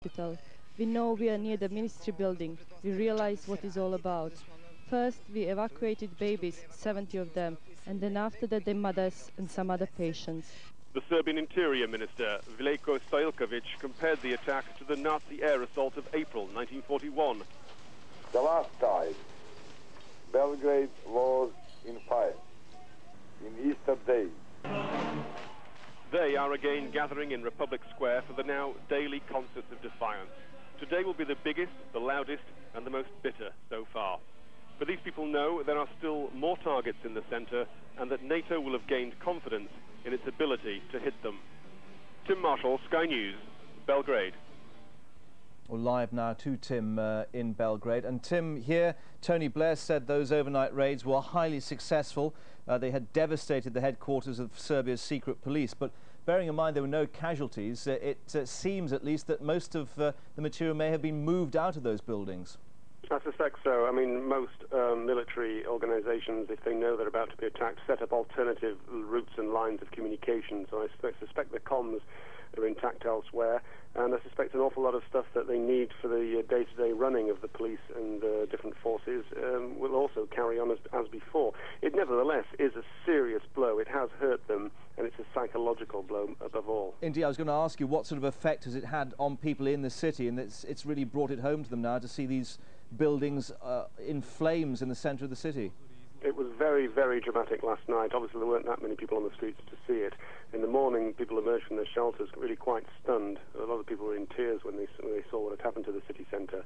hospital. We know we are near the ministry building. We realize what it's all about. First, we evacuated babies, 70 of them, and then after that their mothers and some other patients. The Serbian Interior Minister, Veljko Stojilkovic, compared the attack to the Nazi air assault of April 1941. The last time Belgrade was in fire, in Easter Day. They are again gathering in Republic Square for the now daily concerts of defiance. Today will be the biggest, the loudest, and the most bitter so far. But these people know there are still more targets in the centre and that NATO will have gained confidence in its ability to hit them. Tim Marshall, Sky News, Belgrade. Well, live now to Tim in Belgrade. And Tim, here, Tony Blair said those overnight raids were highly successful. They had devastated the headquarters of Serbia's secret police. But bearing in mind there were no casualties, it seems at least that most of the material may have been moved out of those buildings. I suspect so. I mean, most military organizations, if they know they're about to be attacked, set up alternative routes and lines of communication. So I suspect the comms are intact elsewhere, and I suspect an awful lot of stuff that they need for the day-to-day running of the police and different forces will also carry on as before. It nevertheless is a serious blow. It has hurt them, and it's a psychological blow above all. Indeed, I was going to ask you, what sort of effect has it had on people in the city, and it's really brought it home to them now to see these buildings in flames in the centre of the city? It was very, very dramatic last night. Obviously, there weren't that many people on the streets to see it. In the morning, people emerged from their shelters really quite stunned. A lot of people were in tears when they saw what had happened to the city centre.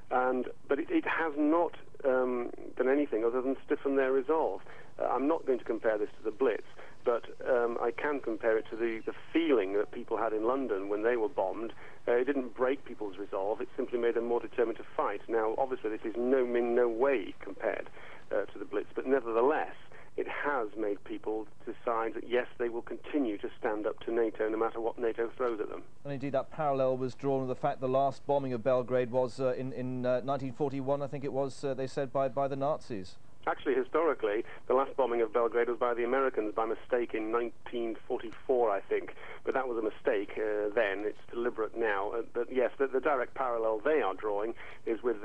But it has not done anything other than stiffen their resolve. I'm not going to compare this to the Blitz, but I can compare it to the feeling that people had in London when they were bombed. It didn't break people's resolve, it simply made them more determined to fight. Now, obviously, this is in no way compared to the Blitz, but nevertheless, it has made people decide that, yes, they will continue to stand up to NATO no matter what NATO throws at them. And indeed, that parallel was drawn with the fact the last bombing of Belgrade was in 1941, I think it was, they said, by the Nazis. Actually, historically, the last bombing of Belgrade was by the Americans by mistake in 1944, I think. But that was a mistake then. It's deliberate now. But yes, the direct parallel they are drawing is with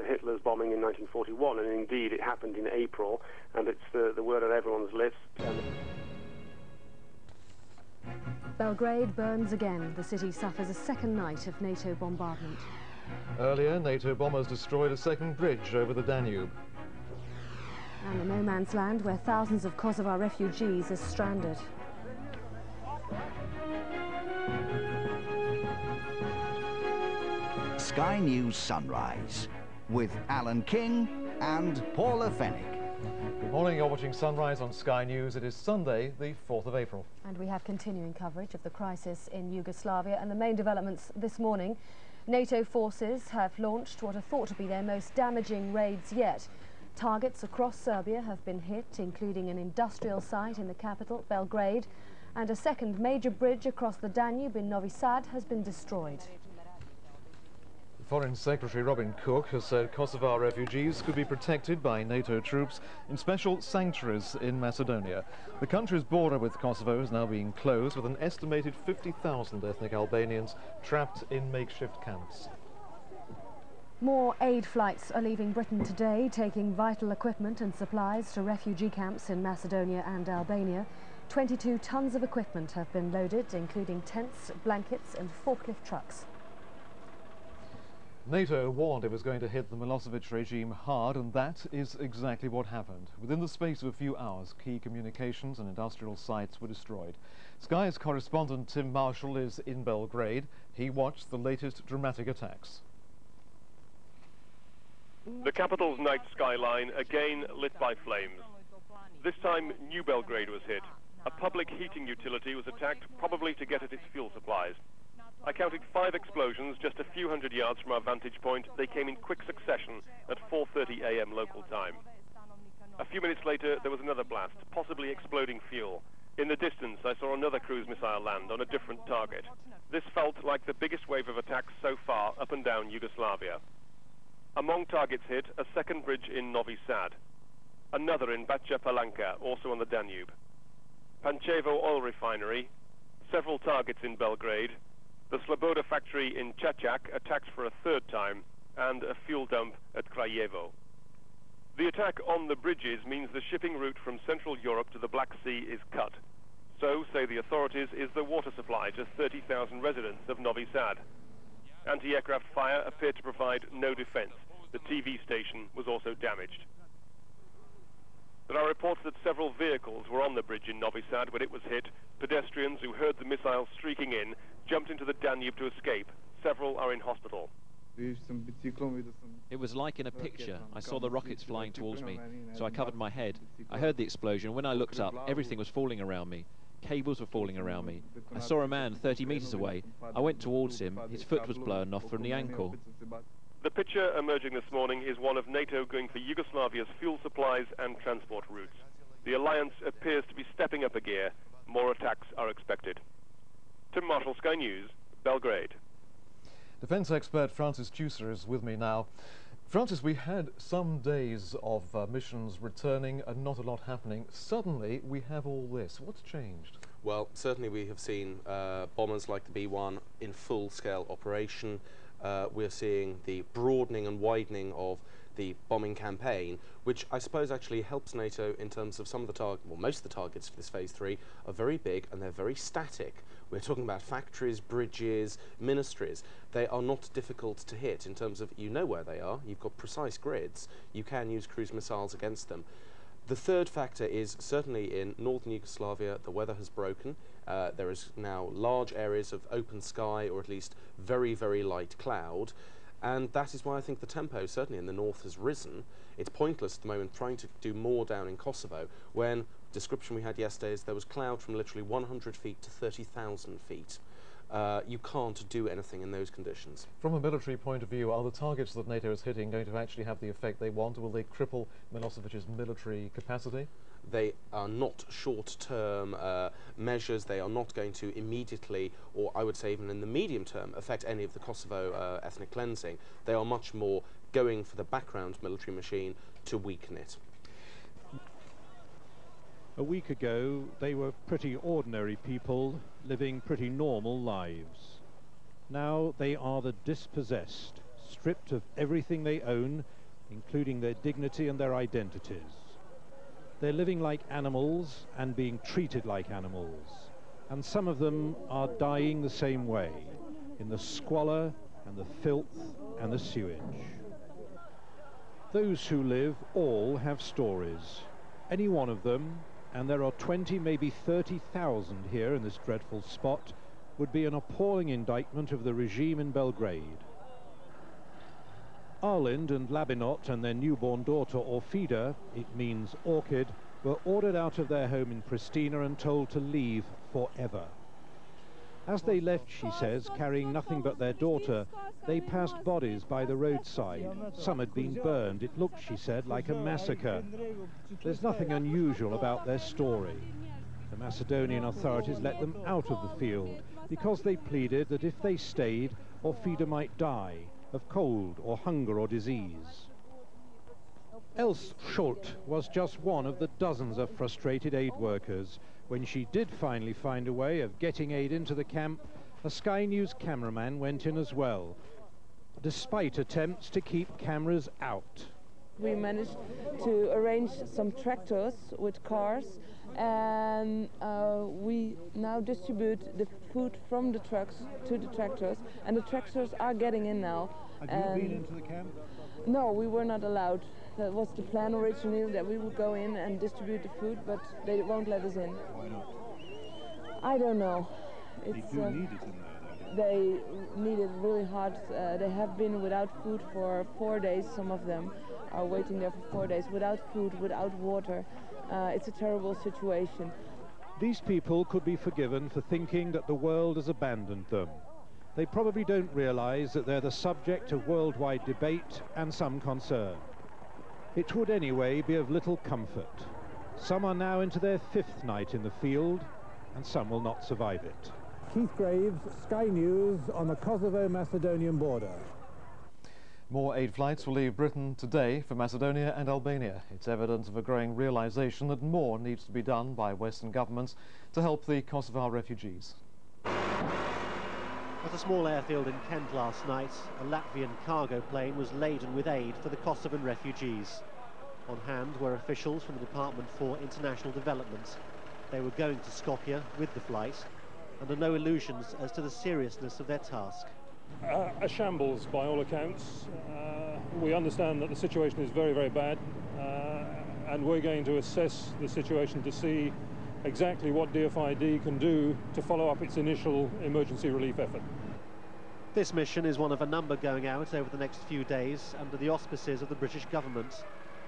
Hitler's bombing in 1941. And indeed, it happened in April, and it's the word on everyone's lips. Belgrade burns again. The city suffers a second night of NATO bombardment. Earlier, NATO bombers destroyed a second bridge over the Danube. And the no man's land where thousands of Kosovo refugees are stranded. Sky News Sunrise with Alan King and Paula Fennick. Good morning, you're watching Sunrise on Sky News. It is Sunday, the 4th of April. And we have continuing coverage of the crisis in Yugoslavia and the main developments this morning. NATO forces have launched what are thought to be their most damaging raids yet. Targets across Serbia have been hit, including an industrial site in the capital, Belgrade, and a second major bridge across the Danube in Novi Sad has been destroyed. Foreign Secretary Robin Cook has said Kosovo refugees could be protected by NATO troops in special sanctuaries in Macedonia. The country's border with Kosovo is now being closed, with an estimated 50,000 ethnic Albanians trapped in makeshift camps. More aid flights are leaving Britain today, taking vital equipment and supplies to refugee camps in Macedonia and Albania. 22 tons of equipment have been loaded, including tents, blankets and forklift trucks. NATO warned it was going to hit the Milosevic regime hard, and that is exactly what happened. Within the space of a few hours, key communications and industrial sites were destroyed. Sky's correspondent Tim Marshall is in Belgrade. He watched the latest dramatic attacks. The capital's night skyline again lit by flames. This time, New Belgrade was hit. A public heating utility was attacked, probably to get at its fuel supplies. I counted 5 explosions just a few hundred yards from our vantage point. They came in quick succession at 4:30 a.m. local time. A few minutes later, there was another blast, possibly exploding fuel. In the distance, I saw another cruise missile land on a different target. This felt like the biggest wave of attacks so far up and down Yugoslavia. Among targets hit, a second bridge in Novi Sad, another in Bačka Palanka, also on the Danube, Pančevo oil refinery, several targets in Belgrade, the Sloboda factory in Čačak attacked for a third time, and a fuel dump at Kraljevo. The attack on the bridges means the shipping route from Central Europe to the Black Sea is cut. So, say the authorities, is the water supply to 30,000 residents of Novi Sad. Anti-aircraft fire appeared to provide no defense. The TV station was also damaged. There are reports that several vehicles were on the bridge in Novi Sad when it was hit. Pedestrians who heard the missiles streaking in jumped into the Danube to escape. Several are in hospital. It was like in a picture. I saw the rockets flying towards me, so I covered my head. I heard the explosion. When I looked up, everything was falling around me. Cables were falling around me. I saw a man 30 meters away. I went towards him. His foot was blown off from the ankle. The picture emerging this morning is one of NATO going for Yugoslavia's fuel supplies and transport routes. The alliance appears to be stepping up a gear. More attacks are expected. Tim Marshall, Sky News, Belgrade. Defence expert Francis Juser is with me now. Francis, we had some days of missions returning and not a lot happening. Suddenly we have all this. What's changed? Well, certainly we have seen bombers like the B-1 in full-scale operation. We're seeing the broadening and widening of the bombing campaign, which I suppose actually helps NATO in terms of some of the targets, well, most of the targets for this phase 3 are very big and they're very static. We're talking about factories, bridges, ministries. They are not difficult to hit in terms of you know where they are, you've got precise grids, you can use cruise missiles against them. The third factor is certainly in northern Yugoslavia, the weather has broken. There is now large areas of open sky, or at least very, very light cloud. And that is why I think the tempo, certainly in the north, has risen. It's pointless at the moment trying to do more down in Kosovo, when description we had yesterday is there was cloud from literally 100 feet to 30,000 feet. You can't do anything in those conditions. From a military point of view, are the targets that NATO is hitting going to actually have the effect they want? Will they cripple Milosevic's military capacity? They are not short-term measures. They are not going to immediately, or I would say even in the medium term, affect any of the Kosovo ethnic cleansing. They are much more going for the background military machine to weaken it. A week ago, they were pretty ordinary people living pretty normal lives. Now they are the dispossessed, stripped of everything they own, including their dignity and their identities. They're living like animals and being treated like animals. And some of them are dying the same way, in the squalor and the filth and the sewage. Those who live all have stories. Any one of them, and there are 20, maybe 30,000 here in this dreadful spot, would be an appalling indictment of the regime in Belgrade. Arlind and Labinot and their newborn daughter Orfida, it means orchid, were ordered out of their home in Pristina and told to leave forever. As they left, she says, carrying nothing but their daughter, they passed bodies by the roadside. Some had been burned. It looked, she said, like a massacre. There's nothing unusual about their story. The Macedonian authorities let them out of the field because they pleaded that if they stayed, Orfida might die of cold or hunger or disease. Else Schult was just one of the dozens of frustrated aid workers. When she did finally find a way of getting aid into the camp, a Sky News cameraman went in as well, despite attempts to keep cameras out. We managed to arrange some tractors with cars, and we now distribute the food from the trucks to the tractors, and the tractors are getting in now. Have you been into the camp? No, we were not allowed. That was the plan originally, that we would go in and distribute the food, but they won't let us in. Why not? I don't know. They do need it in there, though. They need it really hard. They have been without food for 4 days. Some of them are waiting there for 4 days without food, without water. It's a terrible situation. These people could be forgiven for thinking that the world has abandoned them. They probably don't realize that they're the subject of worldwide debate and some concern. It would anyway be of little comfort. Some are now into their 5th night in the field, and some will not survive it. Keith Graves, Sky News, on the Kosovo-Macedonian border. More aid flights will leave Britain today for Macedonia and Albania. It's evidence of a growing realization that more needs to be done by Western governments to help the Kosovar refugees. At a small airfield in Kent last night, a Latvian cargo plane was laden with aid for the Kosovan refugees. On hand were officials from the Department for International Development. They were going to Skopje with the flight, under no illusions as to the seriousness of their task. A shambles by all accounts. We understand that the situation is very, very bad, and we're going to assess the situation to see exactly what DFID can do to follow up its initial emergency relief effort. This mission is one of a number going out over the next few days under the auspices of the British government.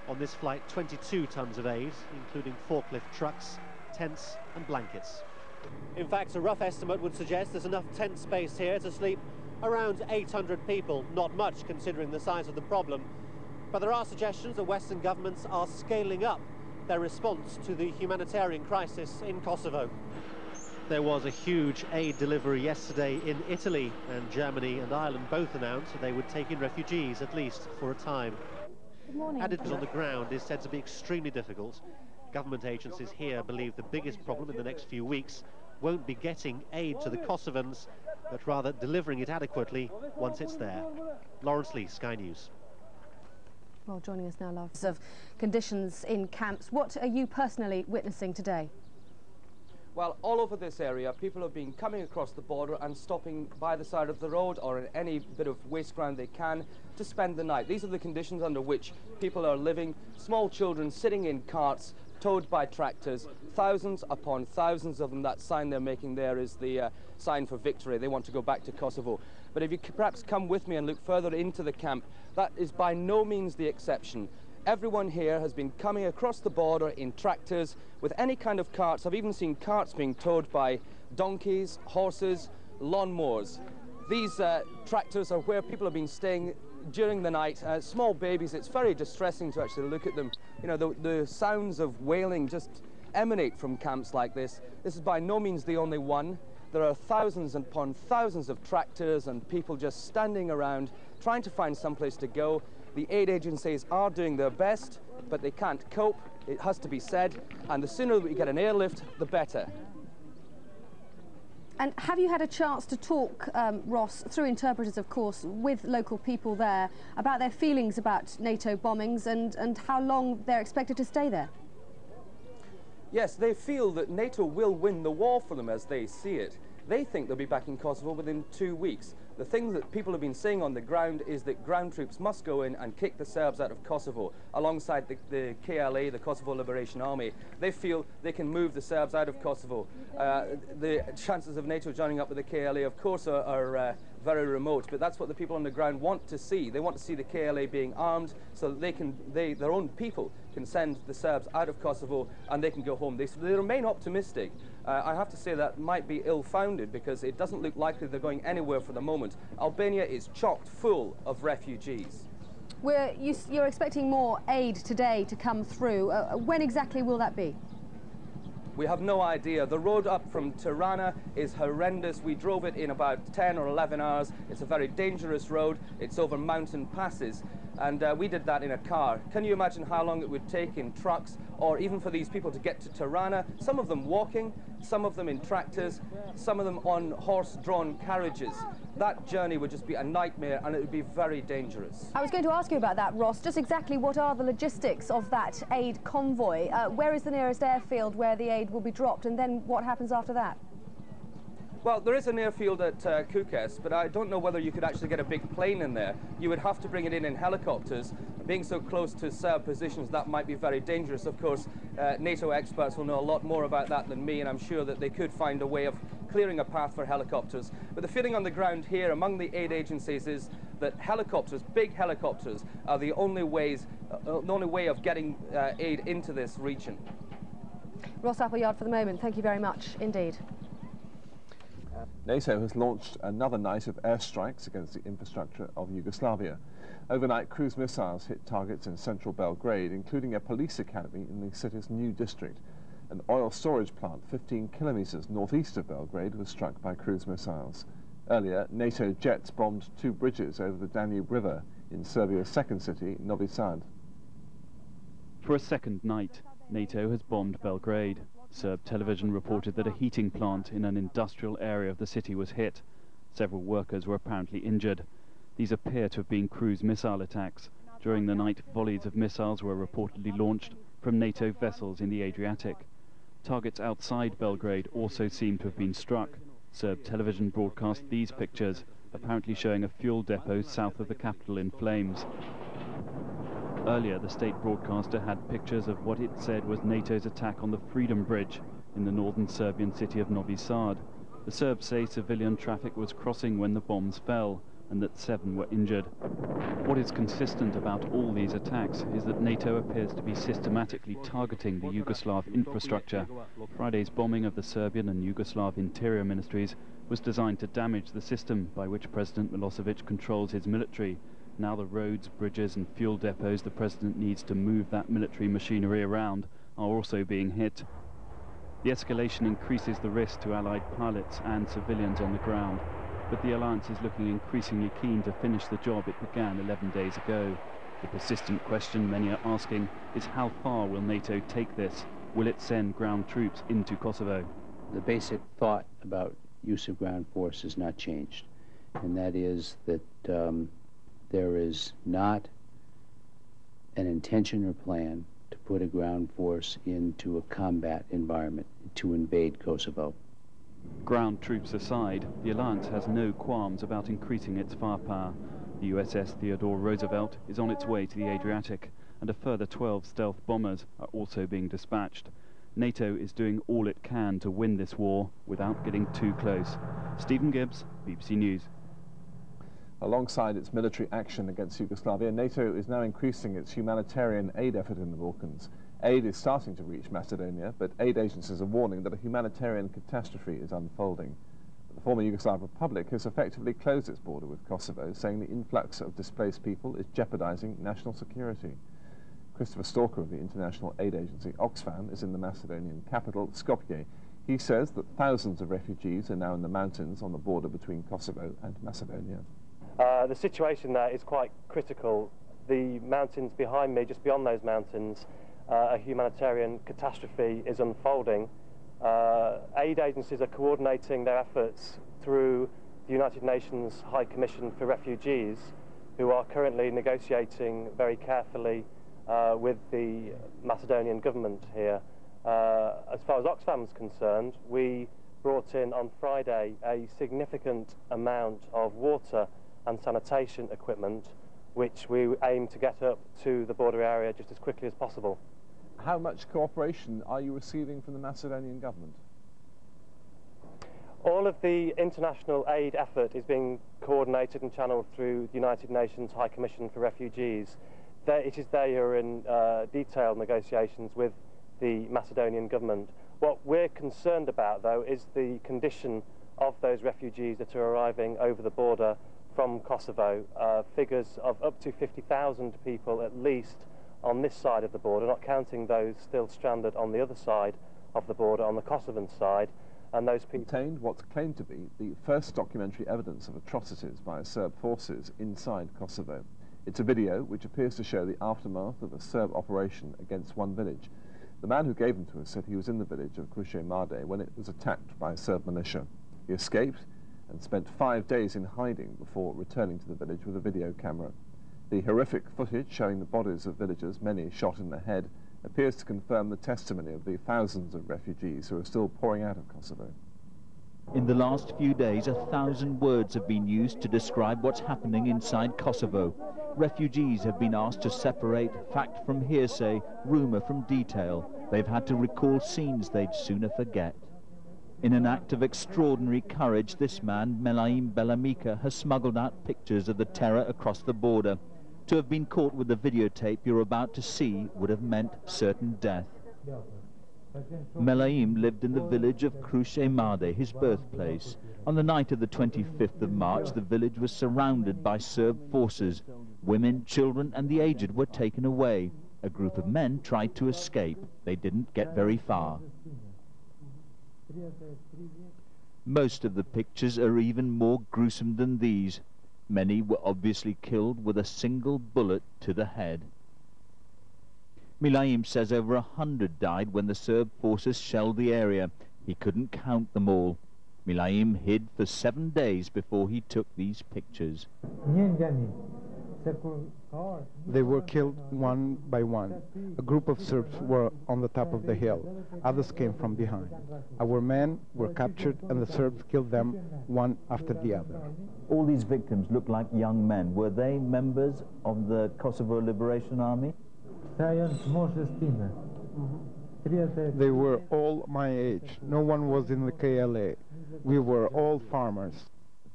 On this flight, 22 tons of aid, including forklift trucks, tents and blankets. In fact, a rough estimate would suggest there's enough tent space here to sleep around 800 people. Not much considering the size of the problem. But there are suggestions that Western governments are scaling up their response to the humanitarian crisis in Kosovo. There was a huge aid delivery yesterday in Italy, and Germany and Ireland both announced that they would take in refugees, at least for a time. Good morning. Added on the ground is said to be extremely difficult. Government agencies here believe the biggest problem in the next few weeks won't be getting aid to the Kosovans, but rather delivering it adequately once it's there. Lawrence Lee, Sky News. Well, joining us now, Lars, of conditions in camps. What are you personally witnessing today? Well, all over this area, people have been coming across the border and stopping by the side of the road or in any bit of waste ground they can to spend the night. These are the conditions under which people are living. Small children sitting in carts, towed by tractors, thousands upon thousands of them. That sign they're making there is the sign for victory. They want to go back to Kosovo. But if you could perhaps come with me and look further into the camp, that is by no means the exception. Everyone here has been coming across the border in tractors with any kind of carts. I've even seen carts being towed by donkeys, horses, lawnmowers. These tractors are where people have been staying during the night. Small babies, it's very distressing to actually look at them. You know, the sounds of wailing just emanate from camps like this. This is by no means the only one. There are thousands upon thousands of tractors and people just standing around trying to find someplace to go. The aid agencies are doing their best, but they can't cope, it has to be said, and the sooner we get an airlift, the better. And have you had a chance to talk, Ross, through interpreters, of course, with local people there about their feelings about NATO bombings and how long they're expected to stay there? Yes, they feel that NATO will win the war for them as they see it. They think they'll be back in Kosovo within 2 weeks. The thing that people have been saying on the ground is that ground troops must go in and kick the Serbs out of Kosovo, alongside the KLA, the Kosovo Liberation Army. They feel they can move the Serbs out of Kosovo. The chances of NATO joining up with the KLA, of course, are very remote, but that's what the people on the ground want to see. They want to see the KLA being armed so that their own people can send the Serbs out of Kosovo and they can go home. They remain optimistic. I have to say that might be ill-founded because it doesn't look likely they're going anywhere for the moment. Albania is chocked full of refugees. You're expecting more aid today to come through. When exactly will that be? We have no idea. The road up from Tirana is horrendous. We drove it in about 10 or 11 hours. It's a very dangerous road. It's over mountain passes. And we did that in a car. Can you imagine how long it would take in trucks or even for these people to get to Tirana? Some of them walking, some of them in tractors, some of them on horse-drawn carriages. That journey would just be a nightmare and it would be very dangerous. I was going to ask you about that, Ross. Just exactly what are the logistics of that aid convoy? Where is the nearest airfield where the aid will be dropped, and then what happens after that? Well, there is an airfield at Kukes, but I don't know whether you could actually get a big plane in there. You would have to bring it in helicopters. Being so close to Serb positions, that might be very dangerous. Of course, NATO experts will know a lot more about that than me, and I'm sure that they could find a way of clearing a path for helicopters. But the feeling on the ground here among the aid agencies is that helicopters, big helicopters, are the only way of getting aid into this region. Ross Appleyard for the moment. Thank you very much indeed. NATO has launched another night of airstrikes against the infrastructure of Yugoslavia. Overnight, cruise missiles hit targets in central Belgrade, including a police academy in the city's new district. An oil storage plant 15 kilometers northeast of Belgrade was struck by cruise missiles. Earlier, NATO jets bombed 2 bridges over the Danube River in Serbia's second city, Novi Sad. For a second night, NATO has bombed Belgrade. Serb television reported that a heating plant in an industrial area of the city was hit. Several workers were apparently injured. These appear to have been cruise missile attacks. During the night, volleys of missiles were reportedly launched from NATO vessels in the Adriatic. Targets outside Belgrade also seem to have been struck. Serb television broadcast these pictures, apparently showing a fuel depot south of the capital in flames. Earlier, the state broadcaster had pictures of what it said was NATO's attack on the Freedom Bridge in the northern Serbian city of Novi Sad. The Serbs say civilian traffic was crossing when the bombs fell, and that 7 were injured. What is consistent about all these attacks is that NATO appears to be systematically targeting the Yugoslav infrastructure. Friday's bombing of the Serbian and Yugoslav interior ministries was designed to damage the system by which President Milosevic controls his military. Now the roads, bridges and fuel depots the president needs to move that military machinery around are also being hit. The escalation increases the risk to Allied pilots and civilians on the ground, but the alliance is looking increasingly keen to finish the job it began 11 days ago. The persistent question many are asking is how far will NATO take this? Will it send ground troops into Kosovo? The basic thought about use of ground force has not changed, and that is that there is not an intention or plan to put a ground force into a combat environment to invade Kosovo. Ground troops aside, the alliance has no qualms about increasing its firepower. The USS Theodore Roosevelt is on its way to the Adriatic, and a further 12 stealth bombers are also being dispatched. NATO is doing all it can to win this war without getting too close. Stephen Gibbs, BBC News. Alongside its military action against Yugoslavia, NATO is now increasing its humanitarian aid effort in the Balkans. Aid is starting to reach Macedonia, but aid agencies are warning that a humanitarian catastrophe is unfolding. The former Yugoslav Republic has effectively closed its border with Kosovo, saying the influx of displaced people is jeopardizing national security. Christopher Stalker of the international aid agency Oxfam is in the Macedonian capital, Skopje. He says that thousands of refugees are now in the mountains on the border between Kosovo and Macedonia. The situation there is quite critical. The mountains behind me, just beyond those mountains, a humanitarian catastrophe is unfolding. Aid agencies are coordinating their efforts through the United Nations High Commission for Refugees, who are currently negotiating very carefully with the Macedonian government here. As far as Oxfam is concerned, we brought in on Friday a significant amount of water and sanitation equipment, which we aim to get up to the border area just as quickly as possible. How much cooperation are you receiving from the Macedonian government? All of the international aid effort is being coordinated and channeled through the United Nations High Commission for Refugees. It is they who are in detailed negotiations with the Macedonian government. What we're concerned about, though, is the condition of those refugees that are arriving over the border from Kosovo. Figures of up to 50,000 people at least on this side of the border, not counting those still stranded on the other side of the border, on the Kosovan side, and those people contained what's claimed to be the first documentary evidence of atrocities by Serb forces inside Kosovo. It's a video which appears to show the aftermath of a Serb operation against one village. The man who gave them to us said he was in the village of Kruše Made when it was attacked by Serb militia. He escaped and spent 5 days in hiding before returning to the village with a video camera. The horrific footage showing the bodies of villagers, many shot in the head, appears to confirm the testimony of the thousands of refugees who are still pouring out of Kosovo. In the last few days, 1,000 words have been used to describe what's happening inside Kosovo. Refugees have been asked to separate fact from hearsay, rumour from detail. They've had to recall scenes they'd sooner forget. In an act of extraordinary courage, this man, Melaim Belamika, has smuggled out pictures of the terror across the border. To have been caught with the videotape you're about to see would have meant certain death. Melaim lived in the village of Kruše Made, his birthplace. On the night of the 25th of March, the village was surrounded by Serb forces. Women, children and the aged were taken away. A group of men tried to escape. They didn't get very far. Most of the pictures are even more gruesome than these. Many were obviously killed with a single bullet to the head. Melaim says over 100 died when the Serb forces shelled the area. He couldn't count them all. Milaim hid for 7 days before he took these pictures. They were killed one by one. A group of Serbs were on the top of the hill. Others came from behind. Our men were captured and the Serbs killed them one after the other. All these victims look like young men. Were they members of the Kosovo Liberation Army? They were all my age. No one was in the KLA. We were all farmers.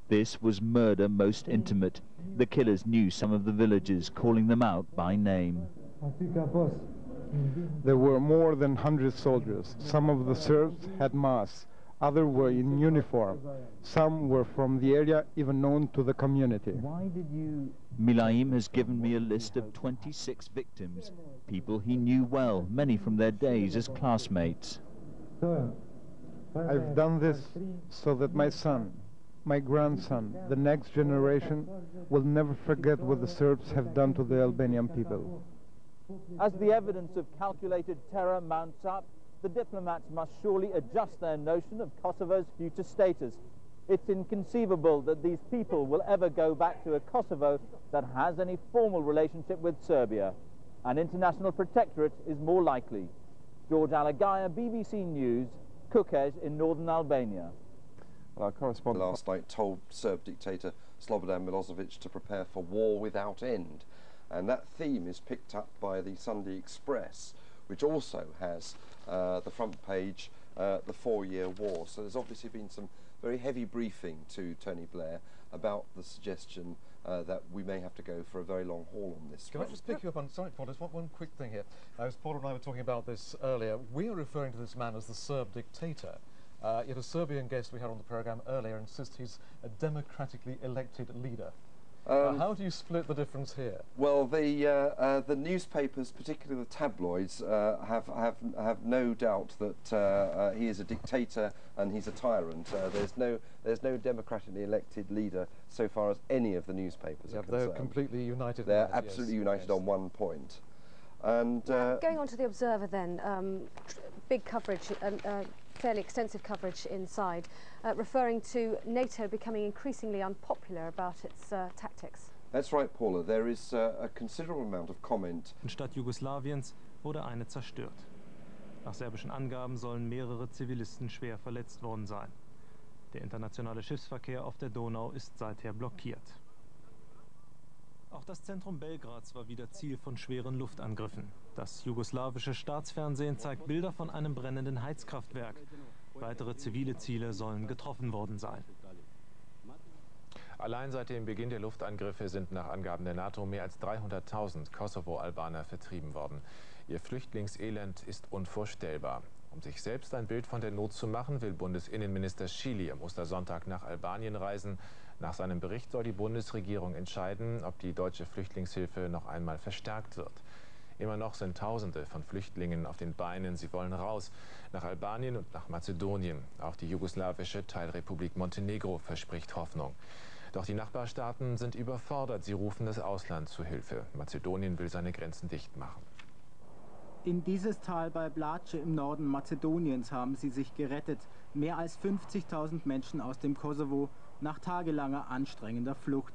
This was murder most intimate. The killers knew some of the villagers, calling them out by name. There were more than 100 soldiers. Some of the Serbs had masks. Others were in uniform. Some were from the area, even known to the community. Why did you... Milaim has given me a list of 26 victims, people he knew well, many from their days as classmates. I've done this so that my son, my grandson, the next generation, will never forget what the Serbs have done to the Albanian people. As the evidence of calculated terror mounts up, the diplomats must surely adjust their notion of Kosovo's future status. It's inconceivable that these people will ever go back to a Kosovo that has any formal relationship with Serbia. An international protectorate is more likely. George Alagaya, BBC News, Kukes in northern Albania. Our correspondent last night told Serb dictator Slobodan Milosevic to prepare for war without end. And that theme is picked up by the Sunday Express, which also has the front page, the 4-year war. So there's obviously been some very heavy briefing to Tony Blair about the suggestion that we may have to go for a very long haul on this. Can I just pick you up on, sorry Paul, just one quick thing here. As Paul and I were talking about this earlier, we are referring to this man as the Serb dictator. Yet a Serbian guest we had on the programme earlier insists he's a democratically elected leader. How do you split the difference here? Well, the newspapers, particularly the tabloids, have no doubt that he is a dictator and he's a tyrant. There's no democratically elected leader so far as any of the newspapers are concerned. They're completely united. They're absolutely united on one point. And going on to the Observer then, big coverage, fairly extensive coverage inside, referring to NATO becoming increasingly unpopular about its tactics. That's right, Paula. There is a considerable amount of comment. In Stadt Jugoslawiens wurde eine zerstört. Nach serbischen Angaben sollen mehrere Zivilisten schwer verletzt worden sein. Der internationale Schiffsverkehr auf der Donau ist seither blockiert. Auch das Zentrum Belgrads war wieder Ziel von schweren Luftangriffen. Das jugoslawische Staatsfernsehen zeigt Bilder von einem brennenden Heizkraftwerk. Weitere zivile Ziele sollen getroffen worden sein. Allein seit dem Beginn der Luftangriffe sind nach Angaben der NATO mehr als 300.000 Kosovo-Albaner vertrieben worden. Ihr Flüchtlingselend ist unvorstellbar. Um sich selbst ein Bild von der Not zu machen, will Bundesinnenminister Schily am Ostersonntag nach Albanien reisen. Nach seinem Bericht soll die Bundesregierung entscheiden, ob die deutsche Flüchtlingshilfe noch einmal verstärkt wird. Immer noch sind Tausende von Flüchtlingen auf den Beinen. Sie wollen raus, nach Albanien und nach Mazedonien. Auch die jugoslawische Teilrepublik Montenegro verspricht Hoffnung. Doch die Nachbarstaaten sind überfordert. Sie rufen das Ausland zu Hilfe. Mazedonien will seine Grenzen dicht machen. In dieses Tal bei Blace im Norden Mazedoniens haben sie sich gerettet. Mehr als 50.000 Menschen aus dem Kosovo nach tagelanger anstrengender Flucht.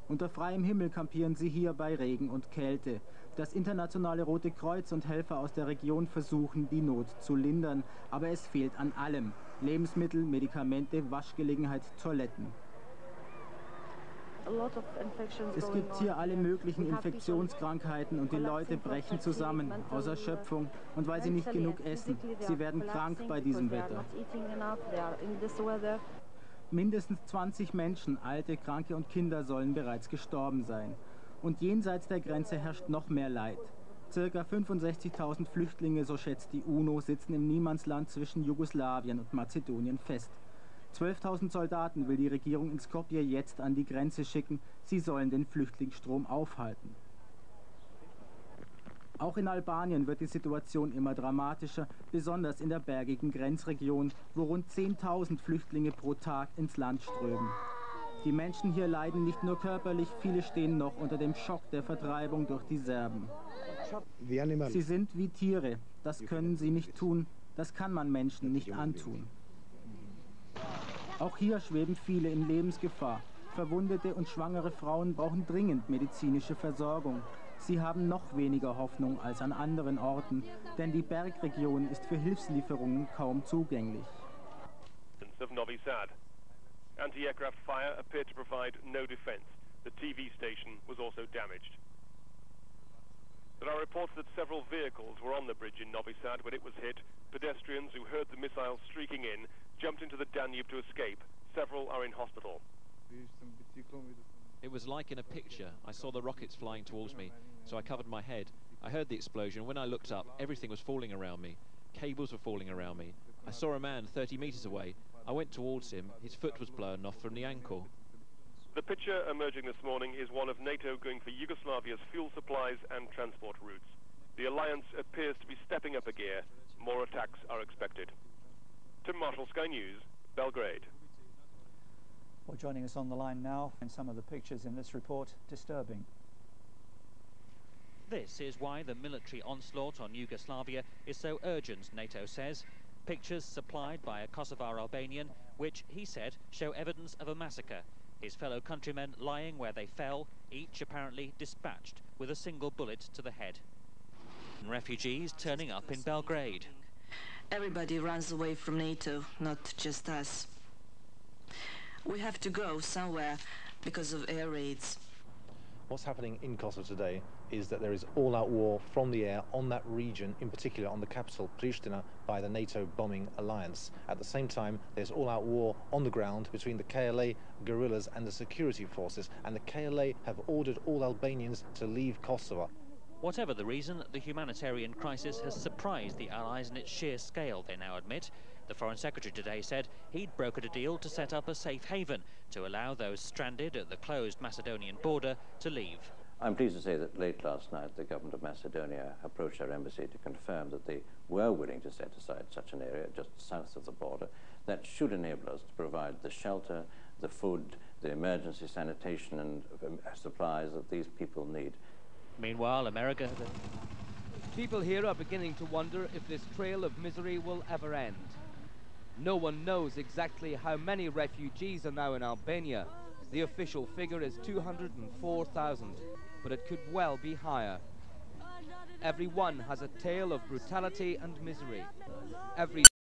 Unter freiem Himmel kampieren sie hier bei Regen und Kälte. Das internationale Rote Kreuz und Helfer aus der Region versuchen, die Not zu lindern. Aber es fehlt an allem. Lebensmittel, Medikamente, Waschgelegenheit, Toiletten. Es gibt hier alle möglichen Infektionskrankheiten und die Leute brechen zusammen, aus Erschöpfung und weil sie nicht genug essen. Sie werden krank bei diesem Wetter. Mindestens 20 Menschen, Alte, Kranke und Kinder sollen bereits gestorben sein. Und jenseits der Grenze herrscht noch mehr Leid. Circa 65.000 Flüchtlinge, so schätzt die UNO, sitzen im Niemandsland zwischen Jugoslawien und Mazedonien fest. 12.000 Soldaten will die Regierung in Skopje jetzt an die Grenze schicken. Sie sollen den Flüchtlingsstrom aufhalten. Auch in Albanien wird die Situation immer dramatischer, besonders in der bergigen Grenzregion, wo rund 10.000 Flüchtlinge pro Tag ins Land strömen. Die Menschen hier leiden nicht nur körperlich, viele stehen noch unter dem Schock der Vertreibung durch die Serben. Sie sind wie Tiere, das können sie nicht tun, das kann man Menschen nicht antun. Auch hier schweben viele in Lebensgefahr. Verwundete und schwangere Frauen brauchen dringend medizinische Versorgung. Sie haben noch weniger Hoffnung als an anderen Orten, denn die Bergregion ist für Hilfslieferungen kaum zugänglich. Of Novi Sad. Anti-aircraft fire appeared to provide no defense. The TV station was also damaged. There are reports that several vehicles were on the bridge in Novi Sad when it was hit. Pedestrians who heard the missiles streaking in jumped into the Danube to escape. Several are in hospital. It was like in a picture. I saw the rockets flying towards me, so I covered my head. I heard the explosion. When I looked up, everything was falling around me. Cables were falling around me. I saw a man 30 meters away. I went towards him. His foot was blown off from the ankle. The picture emerging this morning is one of NATO going for Yugoslavia's fuel supplies and transport routes. The alliance appears to be stepping up a gear. More attacks are expected. Tim Marshall, Sky News, Belgrade. Well, joining us on the line now, and some of the pictures in this report disturbing. This is why the military onslaught on Yugoslavia is so urgent, NATO says. Pictures supplied by a Kosovar Albanian, which he said show evidence of a massacre. His fellow countrymen lying where they fell, each apparently dispatched with a single bullet to the head. Refugees turning up in Belgrade. Everybody runs away from NATO, not just us. We have to go somewhere because of air raids. What's happening in Kosovo today is that there is all-out war from the air on that region, in particular on the capital, Pristina, by the NATO bombing alliance. At the same time, there's all-out war on the ground between the KLA guerrillas and the security forces, and the KLA have ordered all Albanians to leave Kosovo. Whatever the reason, the humanitarian crisis has surprised the Allies in its sheer scale, they now admit. The Foreign Secretary today said he'd brokered a deal to set up a safe haven to allow those stranded at the closed Macedonian border to leave. I'm pleased to say that late last night the government of Macedonia approached our embassy to confirm that they were willing to set aside such an area just south of the border that should enable us to provide the shelter, the food, the emergency sanitation and supplies that these people need. Meanwhile, America... People here are beginning to wonder if this trail of misery will ever end. No one knows exactly how many refugees are now in Albania. The official figure is 204,000, but it could well be higher. Every one has a tale of brutality and misery. Every